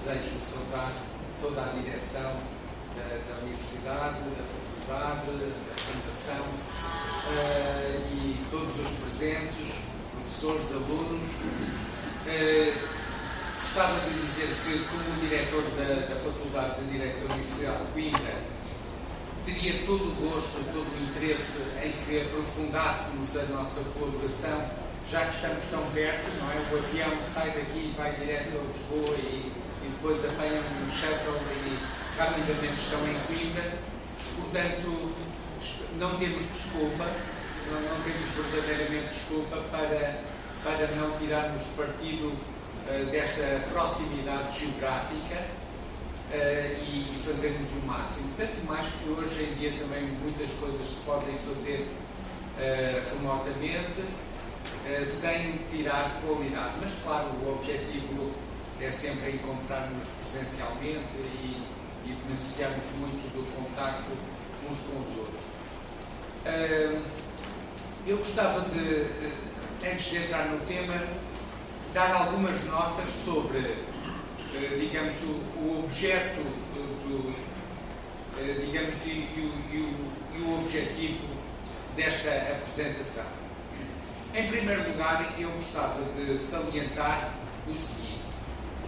desejo saudar toda a direção da Universidade, da Faculdade, da Fundação e todos os presentes, professores, alunos. Gostava de dizer que, como diretor da Faculdade de Direito da Universidade de Coimbra, teria todo o gosto, todo o interesse em que aprofundássemos a nossa colaboração, já que estamos tão perto, não é? O avião sai daqui e vai direto a Lisboa e depois apanham um shuttle e rapidamente estão em Coimbra. Portanto, não temos desculpa, não temos verdadeiramente desculpa para não tirarmos partido desta proximidade geográfica e fazermos o máximo. Tanto mais que hoje em dia também muitas coisas se podem fazer remotamente, sem tirar qualidade. Mas, claro, o objetivo é sempre encontrar-nos presencialmente e beneficiarmos muito do contacto uns com os outros. Eu gostava de, antes de entrar no tema, dar algumas notas sobre, digamos, o objeto digamos, e o objetivo desta apresentação. Em primeiro lugar, eu gostava de salientar o seguinte: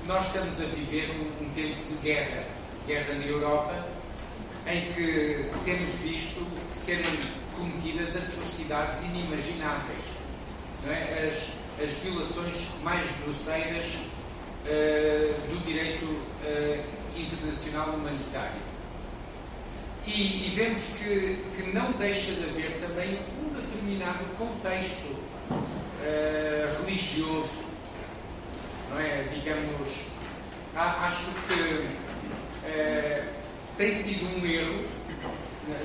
nós estamos a viver um tempo de guerra na Europa, em que temos visto serem cometidas atrocidades inimagináveis, não é? As violações mais grosseiras do direito internacional humanitário. E vemos que não deixa de haver também um determinado contexto religioso, não é? Digamos, acho que tem sido um erro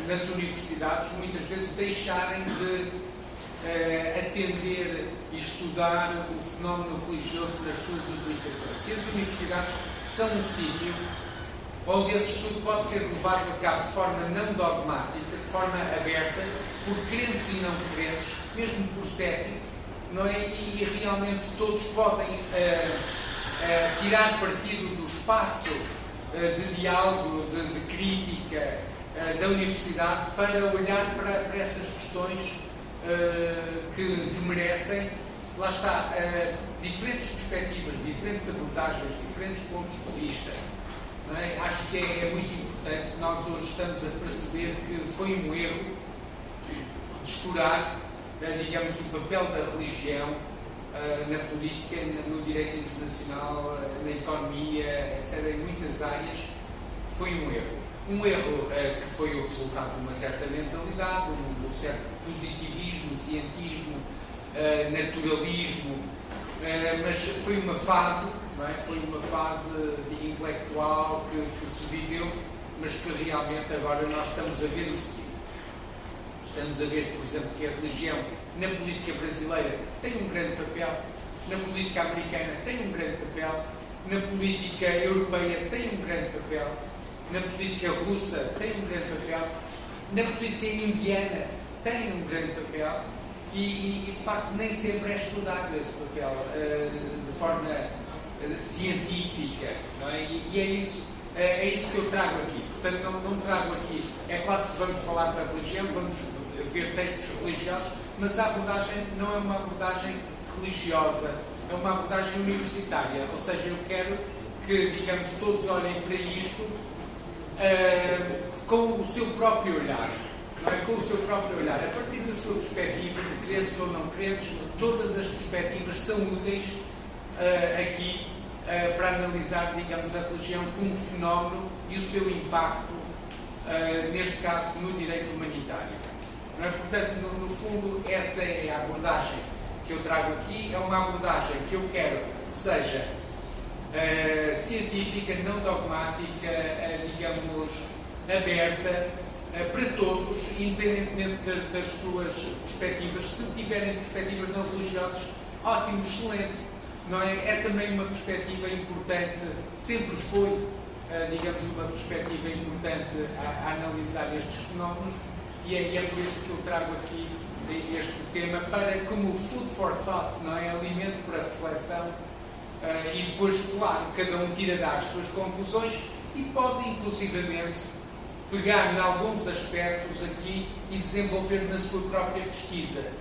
nas universidades muitas vezes deixarem de atender e estudar o fenómeno religioso nas suas implicações. E as universidades são um sítio onde esse estudo pode ser levado a cabo de forma não dogmática, de forma aberta, por crentes e não crentes, mesmo por céticos, não é? E realmente todos podem tirar partido do espaço de diálogo, de crítica da universidade para olhar para estas questões que merecem, lá está, diferentes perspectivas, diferentes abordagens, diferentes pontos de vista. Não é? Acho que é muito importante. Nós hoje estamos a perceber que foi um erro descurar, digamos, o papel da religião na política, no direito internacional, na economia, etc., em muitas áreas. Foi um erro. Um erro que foi o resultado de uma certa mentalidade, um certo positivismo, cientismo, naturalismo, mas foi uma fase, não é? Foi uma fase intelectual que se viveu, mas que realmente agora nós estamos a ver o seguinte. Estamos a ver, por exemplo, que a religião na política brasileira tem um grande papel, na política americana tem um grande papel, na política europeia tem um grande papel, na política russa tem um grande papel, na política indiana tem um grande papel e de facto nem sempre é estudado esse papel de forma científica, não é? E é isso que eu trago aqui. Portanto, não trago aqui, é claro que vamos falar da religião, vamos ver textos religiosos, mas a abordagem não é uma abordagem religiosa, é uma abordagem universitária, ou seja, eu quero que, digamos, todos olhem para isto com o seu próprio olhar, não é? Com o seu próprio olhar, a partir da sua perspectiva, de crentes ou não crentes, todas as perspectivas são úteis aqui para analisar, digamos, a religião como fenómeno e o seu impacto, neste caso, no direito humanitário. Não é? Portanto, no fundo, essa é a abordagem que eu trago aqui, é uma abordagem que eu quero que seja científica, não dogmática, digamos, aberta para todos, independentemente das suas perspectivas. Se tiverem perspectivas não religiosas, ótimo, excelente, não é? É também uma perspectiva importante, sempre foi, digamos, uma perspectiva importante a analisar estes fenómenos, e é por isso que eu trago aqui este tema, para, como food for thought, não é? Alimento para reflexão, e depois, claro, cada um tirará as suas conclusões e pode, inclusivamente, pegar em alguns aspectos aqui e desenvolver na sua própria pesquisa.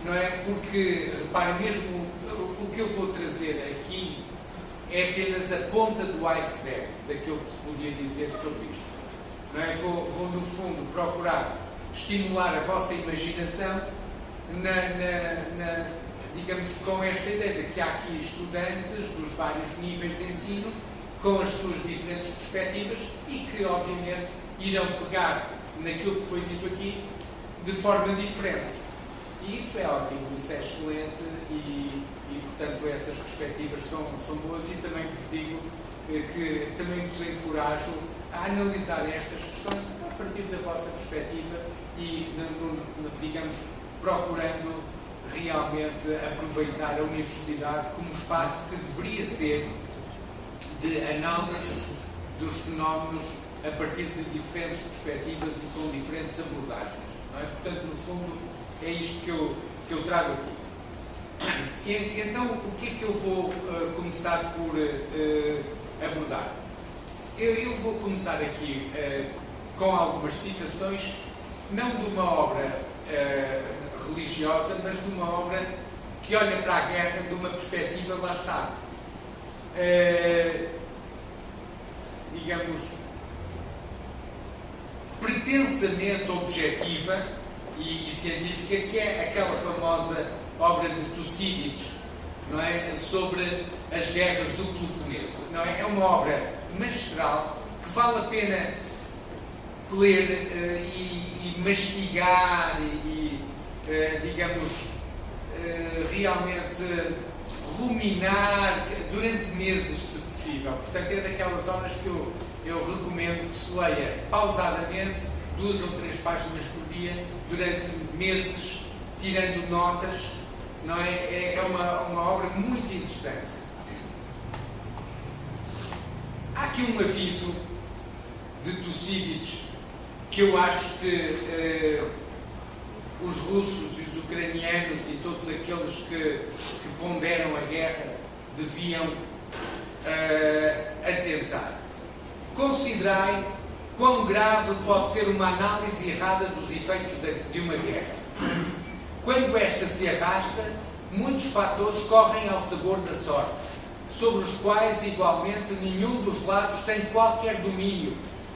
Não é? Porque, repara, mesmo o que eu vou trazer aqui é apenas a ponta do iceberg daquilo que se podia dizer sobre isto. Não é? Vou, no fundo, procurar estimular a vossa imaginação digamos, com esta ideia de que há aqui estudantes dos vários níveis de ensino com as suas diferentes perspectivas e que, obviamente, irão pegar naquilo que foi dito aqui de forma diferente. E isso é ótimo, isso é excelente e portanto, essas perspectivas são boas e também vos digo que também vos encorajo a analisar estas questões a partir da vossa perspectiva e, digamos, procurando realmente aproveitar a universidade como espaço que deveria ser de análise dos fenómenos a partir de diferentes perspectivas e com diferentes abordagens. Não é? Portanto, no fundo, é isto que eu trago aqui. Então, o que é que eu vou começar por abordar? Eu vou começar aqui com algumas citações, não de uma obra religiosa, mas de uma obra que olha para a guerra de uma perspectiva, lá está, digamos, pretensamente objetiva e científica, que é aquela famosa obra de Tucídides, não é? Sobre as guerras do Peloponeso. Não é? É uma obra magistral que vale a pena ler e mastigar e digamos, realmente ruminar durante meses, se possível. Portanto, é daquelas obras que eu recomendo que se leia pausadamente, 2 ou 3 páginas por dia, durante meses, tirando notas. Não é? É uma obra muito interessante. Há aqui um aviso de Tucídides que eu acho que os russos e os ucranianos e todos aqueles que ponderam a guerra deviam atentar. Considerai quão grave pode ser uma análise errada dos efeitos de uma guerra. Quando esta se arrasta, muitos fatores correm ao sabor da sorte, sobre os quais, igualmente, nenhum dos lados tem qualquer domínio,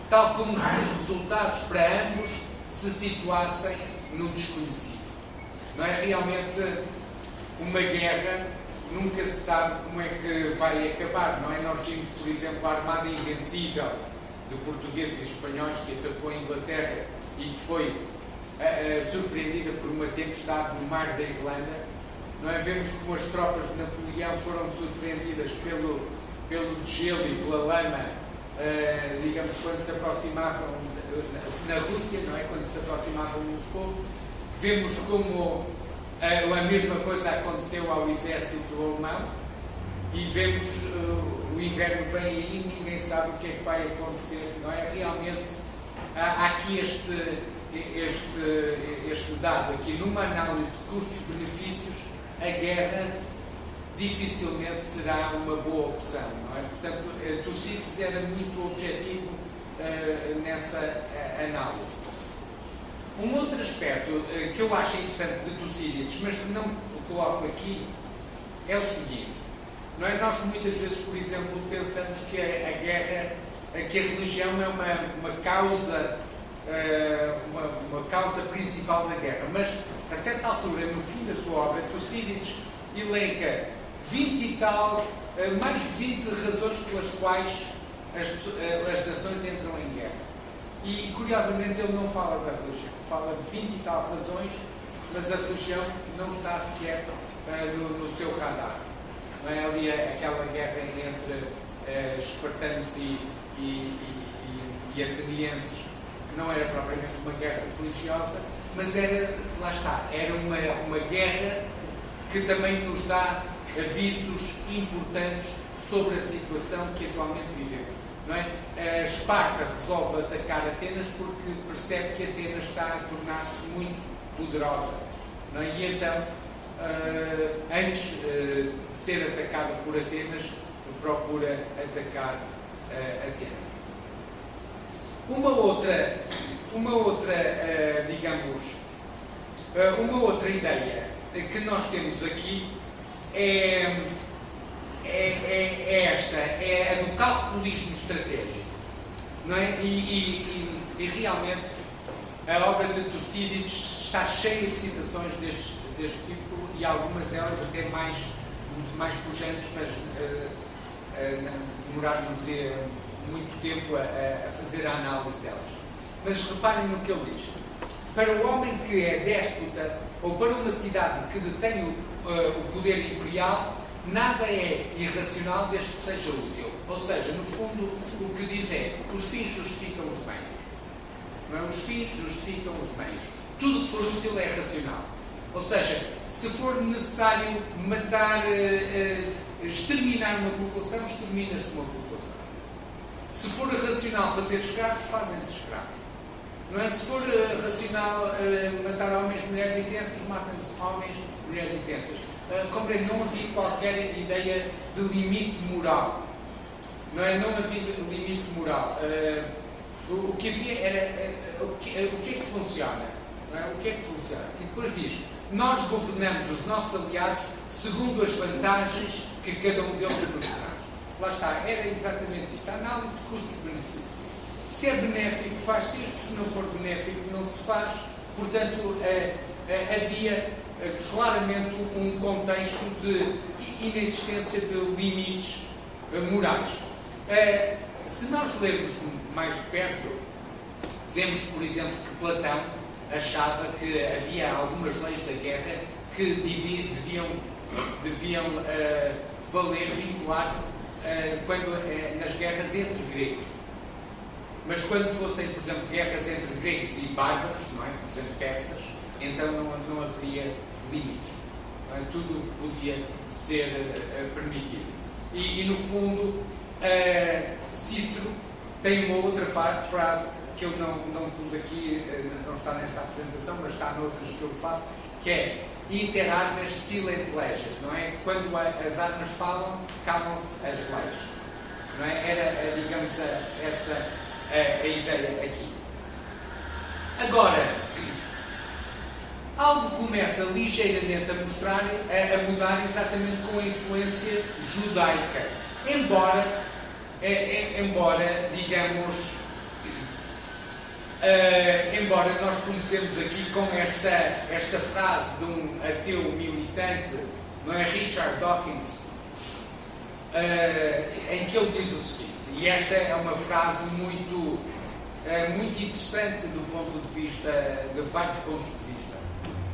tal como se os resultados para ambos se situassem no desconhecido. Não é? Realmente, uma guerra nunca se sabe como é que vai acabar, não é? Nós vimos, por exemplo, a Armada Invencível de portugueses e espanhóis que atacou a Inglaterra e que foi surpreendida por uma tempestade no mar da Irlanda. Não é? Vemos como as tropas de Napoleão foram surpreendidas pelo gelo e pela lama, digamos, quando se aproximavam na Rússia, não é? Quando se aproximavam de Moscou. Vemos como a mesma coisa aconteceu ao exército alemão e vemos o inverno vem aí e ninguém sabe o que é que vai acontecer, não é? Realmente há aqui este dado aqui, numa análise de custos-benefícios, a guerra dificilmente será uma boa opção, não é? Portanto, Tucídides era muito objetivo nessa análise. Um outro aspecto que eu acho interessante de Tucídides, mas que não o coloco aqui, é o seguinte, não é? Nós muitas vezes, por exemplo, pensamos que a guerra, que a religião é uma causa principal da guerra, mas a certa altura, no fim da sua obra, Tucídides elenca 20 e tal, mais de 20 razões pelas quais as nações entram em guerra. E curiosamente ele não fala da religião, fala de 20 e tal razões, mas a religião não está sequer no seu radar. Não é? Ali aquela guerra entre espartanos e atenienses não era propriamente uma guerra religiosa, mas era, lá está, era uma guerra que também nos dá avisos importantes sobre a situação que atualmente vivemos. Não é? Esparta resolve atacar Atenas porque percebe que Atenas está a tornar-se muito poderosa. Não é? E então antes de ser atacada por Atenas, procura atacar Atenas. Uma outra ideia que nós temos aqui é esta, é a do calculismo estratégico, não é? E realmente a obra de Tucídides está cheia de citações deste tipo, e algumas delas até mais pujantes, mas demorar-nos muito tempo a fazer a análise delas. Mas reparem no que ele diz. Para o homem que é déspota, ou para uma cidade que detém o poder imperial, nada é irracional desde que seja útil. Ou seja, no fundo, o que diz é: os fins justificam os meios. Não é? Os fins justificam os meios. Tudo que for útil é racional. Ou seja, se for necessário matar, exterminar uma população, extermina-se uma população. Se for racional fazer escravos, fazem-se escravos. Não é? Se for racional matar homens, mulheres e crianças, matam-se homens, mulheres e crianças. Compreendo, não havia qualquer ideia de limite moral. Não é? Não havia limite moral. O que havia era o que é que funciona. Não é? O que é que funciona? E depois diz: nós governamos os nossos aliados segundo as vantagens que cada um deles nos traz. Lá está, era exatamente isso. A análise de custos-benefícios. Se é benéfico, faz-se isto; se não for benéfico, não se faz. Portanto, havia claramente um contexto de inexistência de limites morais. Se nós lermos mais de perto, vemos, por exemplo, que Platão achava que havia algumas leis da guerra que deviam valer, vincular nas guerras entre gregos. Mas quando fossem, por exemplo, guerras entre gregos e bárbaros, não é? Por exemplo, persas, então não haveria limites. Não é? Tudo podia ser permitido. E no fundo, Cícero tem uma outra frase que eu não pus aqui, não está nesta apresentação, mas está noutras que eu faço, que é: inter armas silent leges, não é? Quando as armas falam, calam-se as leis. Não é? Era, digamos, essa a ideia aqui. Agora, algo começa ligeiramente a mudar exatamente com a influência judaica. Embora nós conhecemos aqui com esta frase de um ateu militante, não é? Richard Dawkins, em que ele diz o seguinte, e esta é uma frase muito interessante do ponto de vista, de vários pontos de vista,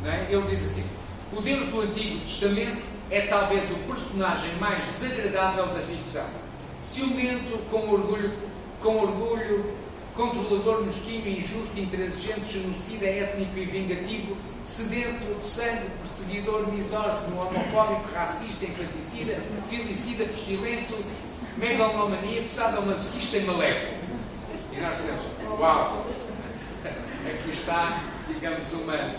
não é? Ele diz assim: o Deus do Antigo Testamento é talvez o personagem mais desagradável da ficção. Ciumento, com orgulho, controlador, mesquinho, injusto, intransigente, genocida, étnico e vingativo, sedento de sangue, perseguidor, misógino, homofóbico, racista, infanticida, filicida, pestilento, megalomaníaco, sadomasoquista e maléfico. E nós dizemos: uau! Aqui está, digamos, uma...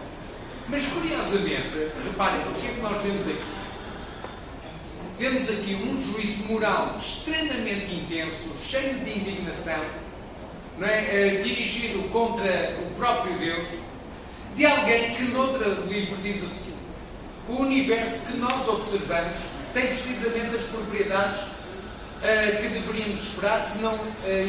Mas, curiosamente, reparem, o que é que nós vemos aqui? Vemos aqui um juízo moral extremamente intenso, cheio de indignação, não é? Dirigido contra o próprio Deus, de alguém que, noutro livro, diz o seguinte: o universo que nós observamos tem precisamente as propriedades que deveríamos esperar, se não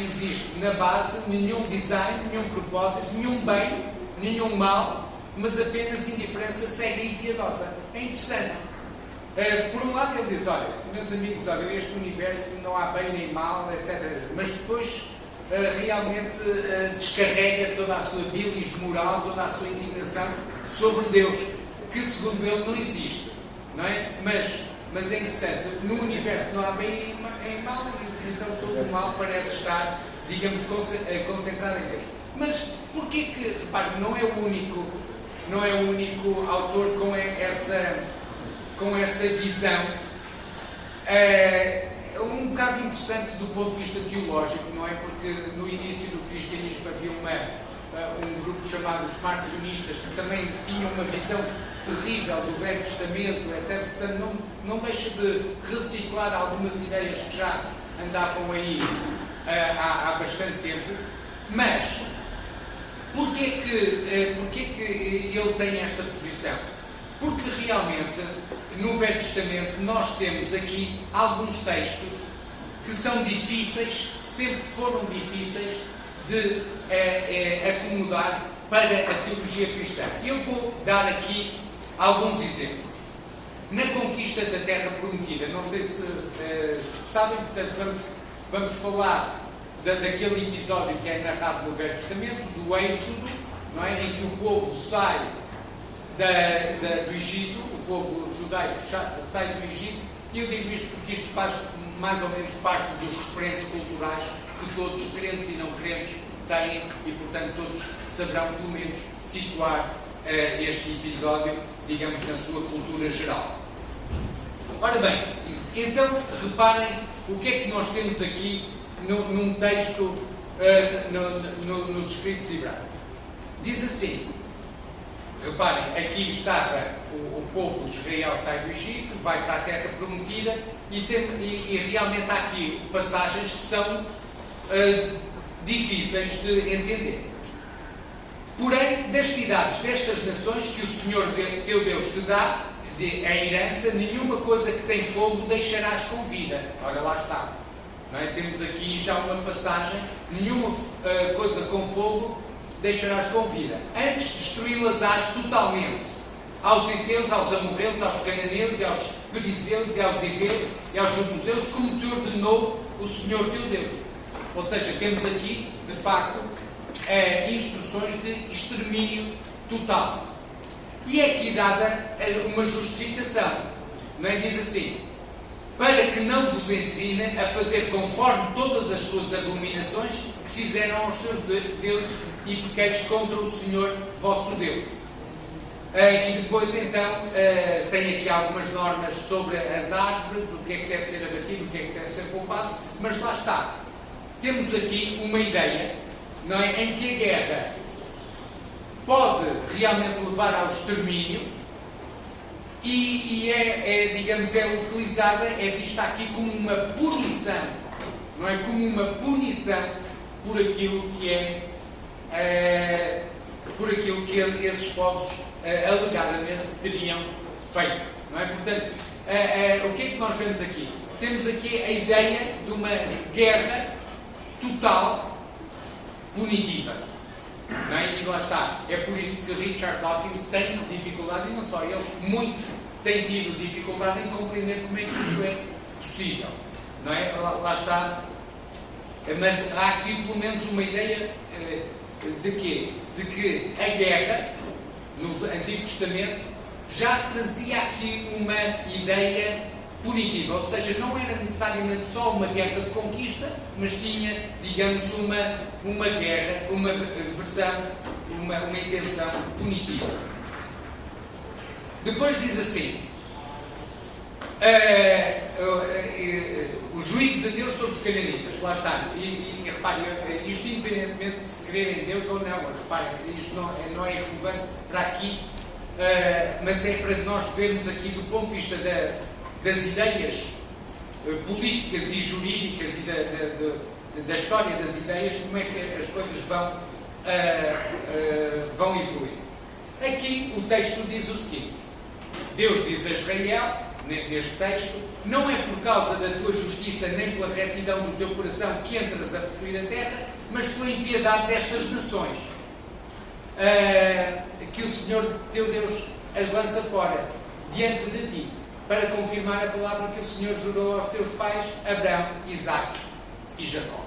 existe na base nenhum design, nenhum propósito, nenhum bem, nenhum mal, mas apenas indiferença cega e piedosa. É interessante. Por um lado ele diz: olha, meus amigos, olha, este universo não há bem nem mal, etc. Mas depois realmente descarrega toda a sua bilis moral, toda a sua indignação sobre Deus, que segundo ele não existe, não é? Mas é interessante, no universo não há bem e mal, então todo o mal parece estar, digamos, concentrado em Deus. Mas porquê que, repare, não é o único autor com essa visão? É um bocado interessante do ponto de vista teológico, não é? Porque no início do cristianismo havia um grupo chamado os marcionistas, que também tinham uma visão terrível do Velho Testamento, etc. Portanto, não deixa de reciclar algumas ideias que já andavam aí há bastante tempo. Mas, porquê que ele tem esta posição? Porque realmente, no Velho Testamento, nós temos aqui alguns textos que são difíceis, que sempre foram difíceis de acomodar para a teologia cristã. Eu vou dar aqui alguns exemplos. Na conquista da Terra Prometida, não sei se sabem, portanto, vamos falar daquele episódio que é narrado no Velho Testamento, do Êxodo, não é? Em que o povo sai do Egito, o povo judaico sai do Egito, e eu digo isto porque isto faz mais ou menos parte dos referentes culturais que todos, crentes e não crentes, têm, e portanto todos saberão pelo menos situar este episódio, digamos, na sua cultura geral. Ora bem, então reparem o que é que nós temos aqui num texto nos escritos hebreus. Diz assim, reparem, aqui estava o povo de Israel sai do Egito, vai para a Terra Prometida e realmente há aqui passagens que são difíceis de entender. Porém, das cidades destas nações que o Senhor teu Deus te dá, a herança, nenhuma coisa que tem fogo deixarás com vida. Ora, lá está. Não é? Temos aqui já uma passagem, nenhuma coisa com fogo deixarás com vida. Antes destruí-las-ás totalmente. Aos heteus, aos amorreus, aos cananeus, e aos perizeus, e aos heveus, e aos jebuseus, como te ordenou o Senhor teu Deus. Ou seja, temos aqui, de facto, instruções de extermínio total. E é aqui dada uma justificação. Não é? Diz assim, para que não vos ensine a fazer conforme todas as suas abominações que fizeram aos seus deuses e pequeis contra o Senhor vosso Deus. E depois então tem aqui algumas normas sobre as árvores, o que é que deve ser abatido, o que é que deve ser poupado, mas lá está. Temos aqui uma ideia, não é, em que a guerra pode realmente levar ao extermínio e digamos, é utilizada, é vista aqui como uma punição, não é? Como uma punição por aquilo que esses povos alegadamente teriam feito, não é? Portanto, o que é que nós vemos aqui? Temos aqui a ideia de uma guerra total punitiva. Não é? E lá está. É por isso que Richard Dawkins tem dificuldade, e não só ele, muitos têm tido dificuldade em compreender como é que isto é possível. Não é? Lá está. Mas há aqui pelo menos uma ideia de quê? De que a guerra, no Antigo Testamento, já trazia aqui uma ideia punitiva, ou seja, não era necessariamente só uma guerra de conquista, mas tinha, digamos, uma guerra, uma versão, uma intenção punitiva. Depois diz assim, o juízo de Deus sobre os cananitas, lá está, e reparem, isto independentemente de se crer em Deus ou não, reparem, isto não é relevante para aqui, mas é para nós vermos aqui do ponto de vista das ideias políticas e jurídicas e da história das ideias, como é que as coisas vão evoluir. Aqui o texto diz o seguinte, Deus diz a Israel, neste texto, não é por causa da tua justiça nem pela retidão do teu coração que entras a possuir a terra, mas pela impiedade destas nações, que o Senhor teu Deus as lança fora, diante de ti, para confirmar a palavra que o Senhor jurou aos teus pais, Abraão, Isaque e Jacó.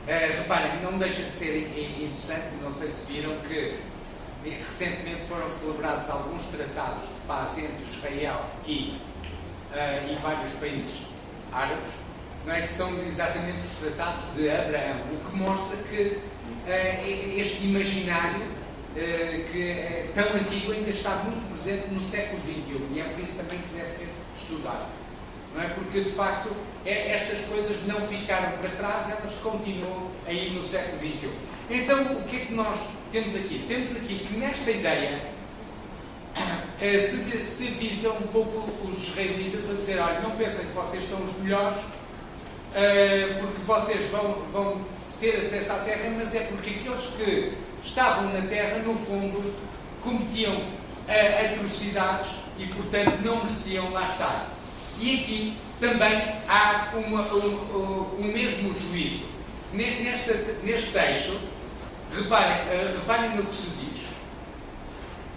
Reparem, não deixa de ser interessante, não sei se viram que recentemente foram celebrados alguns tratados de paz entre Israel e vários países árabes, não é? Que são exatamente os tratados de Abraão, o que mostra que este imaginário que é tão antigo ainda está muito presente no século XXI, e é por isso também que deve ser estudado. não é? Porque, de facto, estas coisas não ficaram para trás, elas continuam aí no século XXI. Então, o que é que nós temos aqui? Temos aqui que nesta ideia se visa um pouco os israelitas a dizer, olha, não pensem que vocês são os melhores, porque vocês vão ter acesso à terra, mas é porque aqueles que estavam na terra, no fundo, cometiam atrocidades e, portanto, não mereciam lá estar. E aqui também há o mesmo juízo. Neste texto, reparem no que se diz.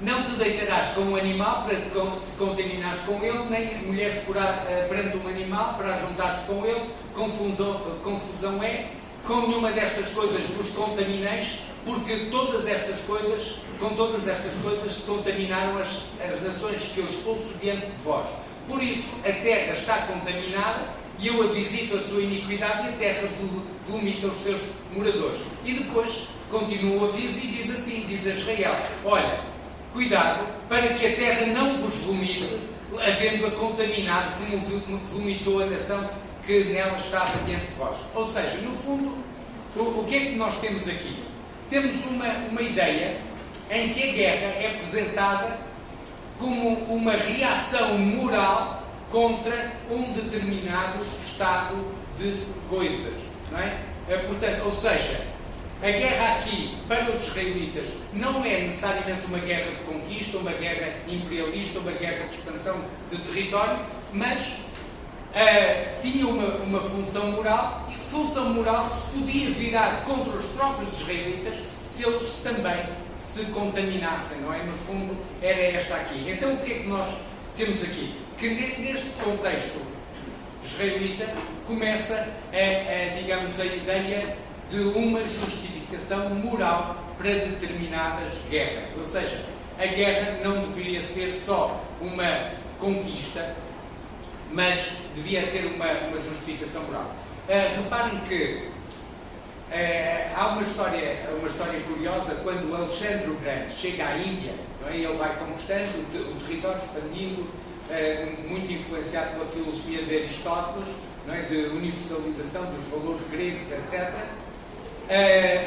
Não te deitarás com um animal para te contaminares com ele, nem mulher se porá perante um animal para juntar-se com ele. Confusão é, com nenhuma destas coisas vos contamineis, porque com todas estas coisas se contaminaram as nações que eu expulso diante de vós. Por isso, a terra está contaminada, e eu a visito a sua iniquidade, e a terra vomita os seus moradores. E depois continua o aviso e diz assim, diz a Israel, olha, cuidado, para que a terra não vos vomite, havendo-a contaminado, como vomitou a nação que nela estava diante de vós. Ou seja, no fundo, o que é que nós temos aqui? Temos uma ideia em que a guerra é apresentada como uma reação moral contra um determinado estado de coisas, não é? Portanto, ou seja, a guerra aqui, para os israelitas, não é necessariamente uma guerra de conquista, uma guerra imperialista, uma guerra de expansão de território, mas tinha uma função moral, e função moral que se podia virar contra os próprios israelitas se eles também se contaminassem, não é? No fundo, era esta aqui. Então, o que é que nós temos aqui? Que neste contexto israelita começa digamos, a ideia de uma justificação moral para determinadas guerras. Ou seja, a guerra não deveria ser só uma conquista, mas devia ter uma justificação moral. Reparem que há uma história curiosa quando Alexandre o Grande chega à Índia, não é? Ele vai conquistando o território, expandindo, muito influenciado pela filosofia de Aristóteles, não é? De universalização dos valores gregos, etc.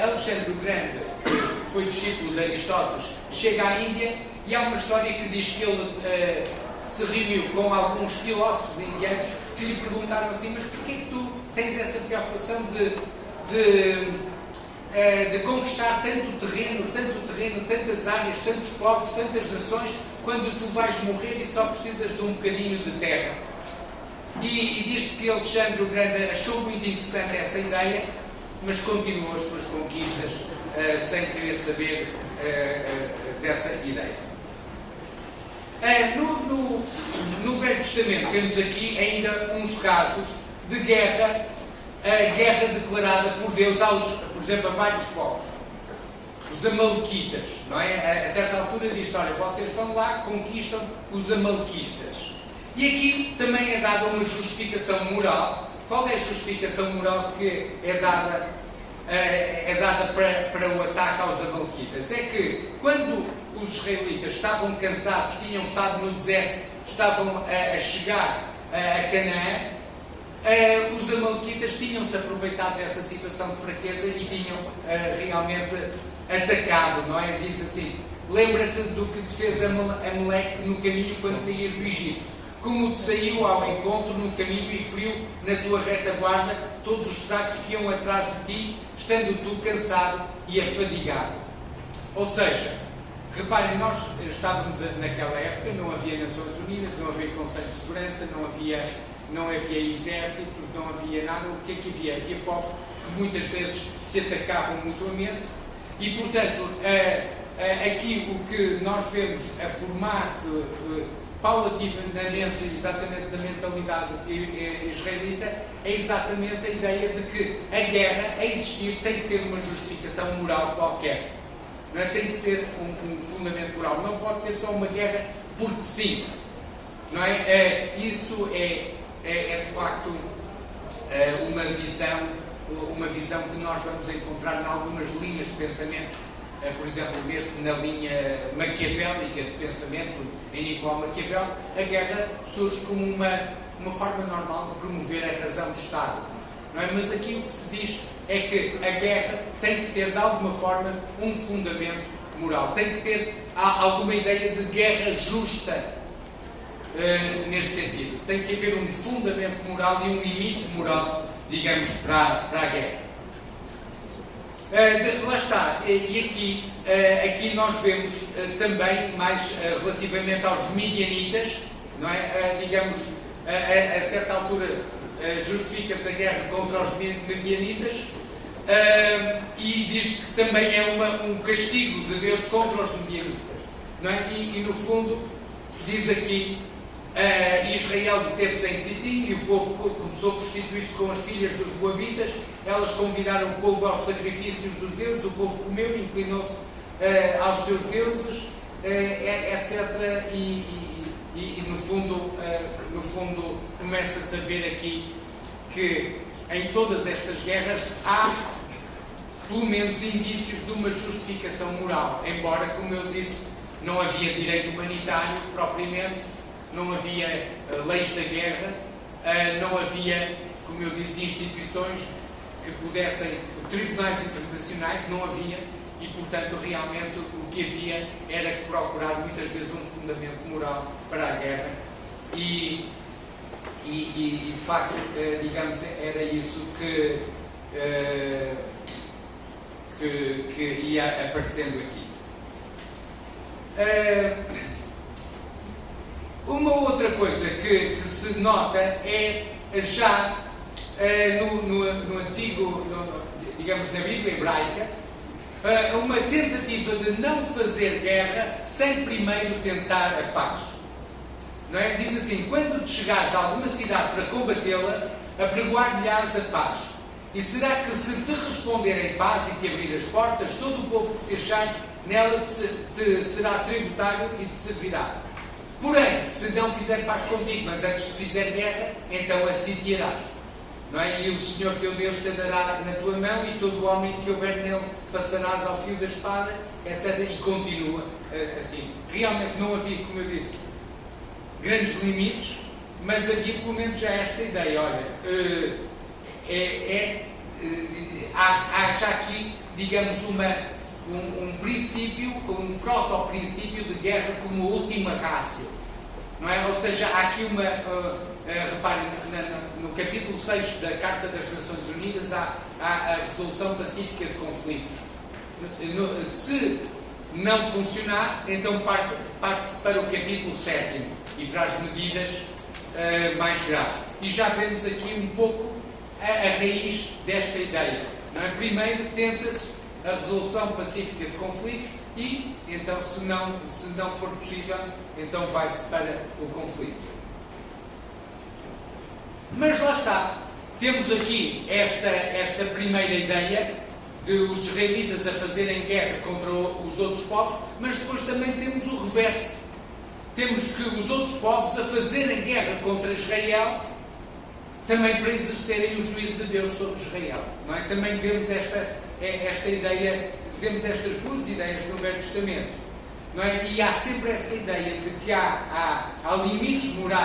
Alexandre o Grande, que foi discípulo de Aristóteles, chega à Índia e há uma história que diz que ele se reuniu com alguns filósofos indianos que lhe perguntaram assim, mas porquê que tu tens essa preocupação de conquistar tanto terreno, tantas áreas, tantos povos, tantas nações, quando tu vais morrer e só precisas de um bocadinho de terra? E diz-se que Alexandre o Grande achou muito interessante essa ideia, mas continuou as suas conquistas sem querer saber dessa ideia. No Velho Testamento temos aqui ainda uns casos de guerra declarada por Deus por exemplo, a vários povos. Os Amalequitas, não é? A certa altura diz-se, olha, vocês vão lá, conquistam os Amalequitas. E aqui também é dada uma justificação moral. Qual é a justificação moral que é dada para o ataque aos Amalequitas? É que quando os israelitas estavam cansados, tinham estado no deserto, estavam a chegar a Canaã, os Amalequitas tinham-se aproveitado dessa situação de fraqueza e tinham realmente atacado, não é? Diz assim, lembra-te do que te fez Amaleque no caminho quando saías do Egito, como te saiu ao encontro no caminho e feriu na tua retaguarda todos os fracos que iam atrás de ti, estando tu cansado e afadigado. Ou seja, reparem, nós estávamos naquela época, não havia Nações Unidas, não havia Conselho de Segurança, não havia exércitos, não havia nada. O que é que havia? Havia povos que muitas vezes se atacavam mutuamente e, portanto, aqui o que nós vemos a formar-se paulatinamente, exatamente na mentalidade israelita, é exatamente a ideia de que a guerra, a existir, tem que ter uma justificação moral qualquer. Não é? Tem de ser um fundamento moral. Não pode ser só uma guerra porque sim. Não é? Isso é de facto uma visão que nós vamos encontrar em algumas linhas de pensamento, por exemplo, mesmo na linha maquiavélica de pensamento em Nicolau Maquiavel, a guerra surge como uma forma normal de promover a razão de Estado. Não é? Mas aqui o que se diz é que a guerra tem que ter, de alguma forma, um fundamento moral. Tem que ter alguma ideia de guerra justa, neste sentido. Tem que haver um fundamento moral e um limite moral, digamos, para a guerra. Lá está. E aqui nós vemos também, mais relativamente aos midianitas, não é? Digamos, a certa altura justifica-se a guerra contra os midianitas, e diz-se que também é um castigo de Deus contra os midianitas, não é? E no fundo diz aqui, Israel deteve-se em Sitim e o povo começou a prostituir-se com as filhas dos moabitas. Elas convidaram o povo aos sacrifícios dos deuses, o povo comeu, inclinou-se aos seus deuses, etc. E no fundo começa-se a ver aqui que em todas estas guerras há pelo menos indícios de uma justificação moral, embora, como eu disse, não havia direito humanitário propriamente, não havia leis da guerra, não havia, como eu disse, instituições que pudessem, tribunais internacionais, não havia, e portanto realmente o que havia era procurar muitas vezes um fundamento moral para a guerra, e de facto, digamos, era isso que ia aparecendo aqui. Uma outra coisa que se nota é já no antigo, digamos, na Bíblia hebraica, uma tentativa de não fazer guerra sem primeiro tentar a paz. Não é? Diz assim: quando te chegares a alguma cidade para combatê-la, apregoar-lhe-ás a paz. E será que, se te responder em paz e te abrir as portas, todo o povo que se achar nela te será tributário e te servirá. Porém, se não fizer paz contigo, mas antes de fizer guerra, então assitiarás. Não é? E o Senhor teu Deus te dará na tua mão, e todo o homem que houver nele passarás ao fio da espada, etc. E continua assim. Realmente não havia, como eu disse, grandes limites, mas havia pelo menos já esta ideia. Olha, há já aqui, digamos, um princípio, um proto-princípio de guerra como última rácio, não é? Ou seja, há aqui reparem, no capítulo 6 da Carta das Nações Unidas há a resolução pacífica de conflitos. Se não funcionar, então parte-se para o capítulo 7 e para as medidas mais graves. E já vemos aqui um pouco a raiz desta ideia, não é? Primeiro tenta-se a resolução pacífica de conflitos e, então, se não for possível, então vai-se para o conflito. Mas lá está, temos aqui esta primeira ideia de os israelitas a fazerem guerra contra os outros povos, mas depois também temos o reverso. Temos que os outros povos a fazerem guerra contra Israel, também para exercerem o juízo de Deus sobre Israel. Não é? Também vemos esta ideia, vemos estas duas ideias no Velho Testamento. Não é? E há sempre esta ideia de que há limites morais